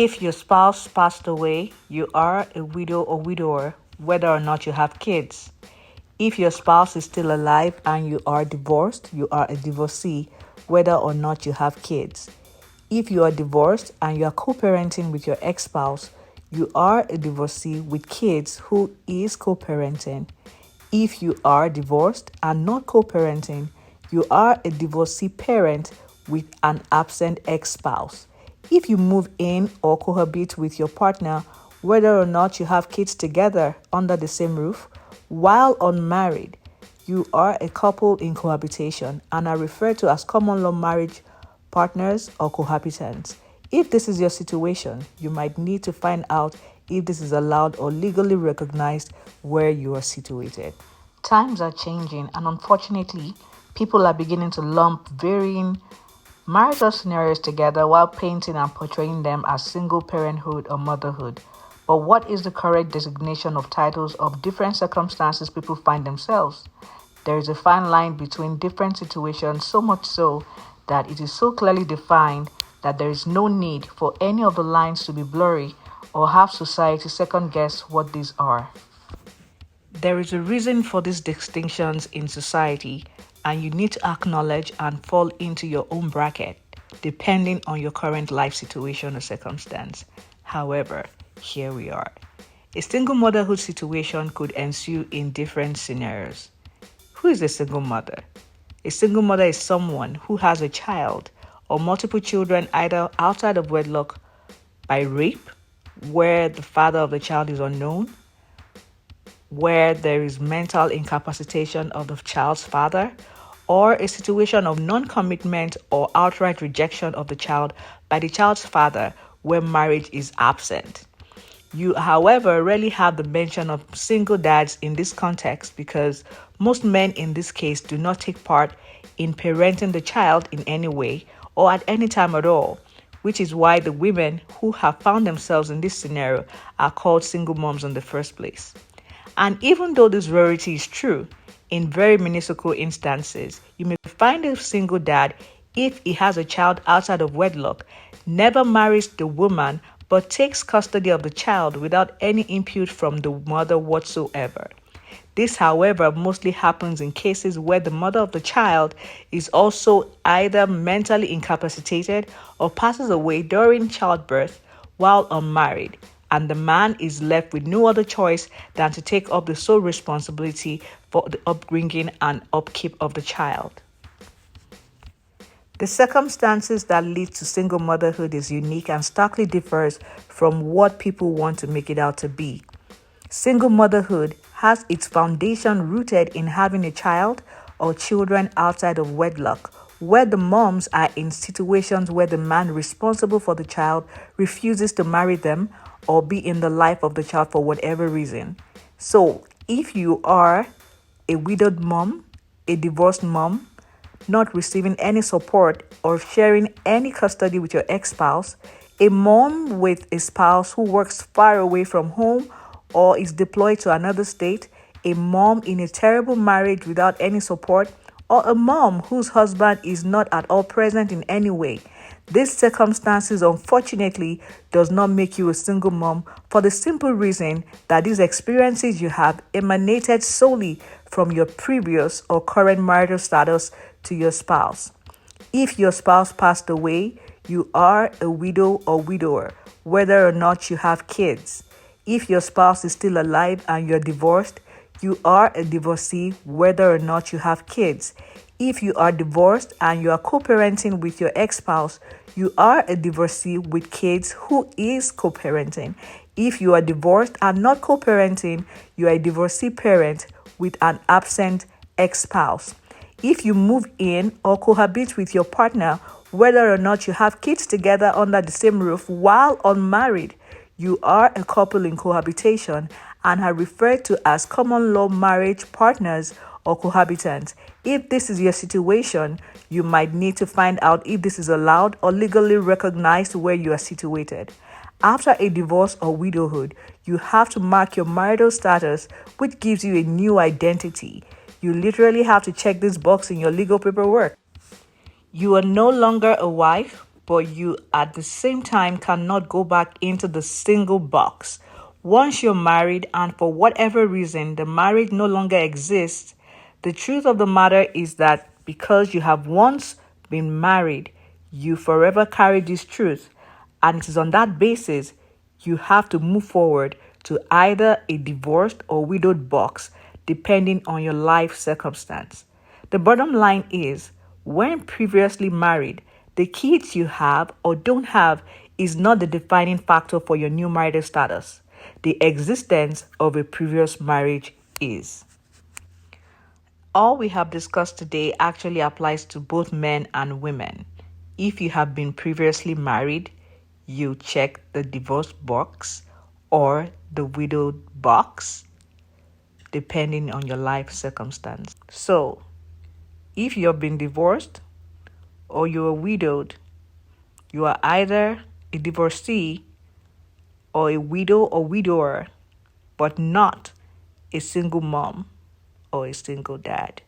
If your spouse passed away, you are a widow or widower, whether or not you have kids. If your spouse is still alive and you are divorced, you are a divorcee, whether or not you have kids. If you are divorced and you are co-parenting with your ex-spouse, you are a divorcee with kids who is co-parenting. If you are divorced and not co-parenting, you are a divorcee parent with an absent ex-spouse. If you move in or cohabit with your partner, whether or not you have kids together under the same roof, while unmarried, you are a couple in cohabitation and are referred to as common law marriage partners or cohabitants. If this is your situation, you might need to find out if this is allowed or legally recognized where you are situated. Times are changing, and unfortunately, people are beginning to lump varying marital scenarios together while painting and portraying them as single parenthood or motherhood. But what is the correct designation of titles of different circumstances people find themselves? There is a fine line between different situations, so much so that it is so clearly defined that there is no need for any of the lines to be blurry or have society second guess what these are. There is a reason for these distinctions in society, and you need to acknowledge and fall into your own bracket, depending on your current life situation or circumstance. However, here we are. A single motherhood situation could ensue in different scenarios. Who is a single mother? A single mother is someone who has a child or multiple children either outside of wedlock by rape, where the father of the child is unknown, where there is mental incapacitation of the child's father, or a situation of non-commitment or outright rejection of the child by the child's father where marriage is absent. You, however, rarely have the mention of single dads in this context because most men in this case do not take part in parenting the child in any way or at any time at all, which is why the women who have found themselves in this scenario are called single moms in the first place. And even though this rarity is true, in very minuscule instances, you may find a single dad, if he has a child outside of wedlock, never marries the woman but takes custody of the child without any input from the mother whatsoever. This, however, mostly happens in cases where the mother of the child is also either mentally incapacitated or passes away during childbirth while unmarried, and the man is left with no other choice than to take up the sole responsibility for the upbringing and upkeep of the child. The circumstances that lead to single motherhood is unique and starkly differs from what people want to make it out to be. Single motherhood has its foundation rooted in having a child or children outside of wedlock, where the moms are in situations where the man responsible for the child refuses to marry them or be in the life of the child for whatever reason. So, if you are a widowed mom, a divorced mom, not receiving any support or sharing any custody with your ex-spouse, a mom with a spouse who works far away from home or is deployed to another state, a mom in a terrible marriage without any support, or a mom whose husband is not at all present in any way. These circumstances, unfortunately, does not make you a single mom for the simple reason that these experiences you have emanated solely from your previous or current marital status to your spouse. If your spouse passed away, you are a widow or widower, whether or not you have kids. If your spouse is still alive and you're divorced, you are a divorcee, whether or not you have kids. If you are divorced and you are co-parenting with your ex-spouse, you are a divorcee with kids who is co-parenting. If you are divorced and not co-parenting, you are a divorcee parent with an absent ex-spouse. If you move in or cohabit with your partner, whether or not you have kids together under the same roof while unmarried, you are a couple in cohabitation and are referred to as common law marriage partners or cohabitants. If this is your situation, you might need to find out if this is allowed or legally recognized where you are situated. After a divorce or widowhood, you have to mark your marital status, which gives you a new identity. You literally have to check this box in your legal paperwork. You are no longer a wife, but you at the same time cannot go back into the single box. Once you're married and for whatever reason the marriage no longer exists, the truth of the matter is that because you have once been married, you forever carry this truth, and it is on that basis you have to move forward to either a divorced or widowed box depending on your life circumstance. The bottom line is, when previously married, the kids you have or don't have is not the defining factor for your new marital status. The existence of a previous marriage is. All we have discussed today actually applies to both men and women. If you have been previously married, you check the divorce box or the widowed box, depending on your life circumstance. So, if you've been divorced or you're widowed, you are either a divorcee or a widow or widower, but not a single mom or a single dad.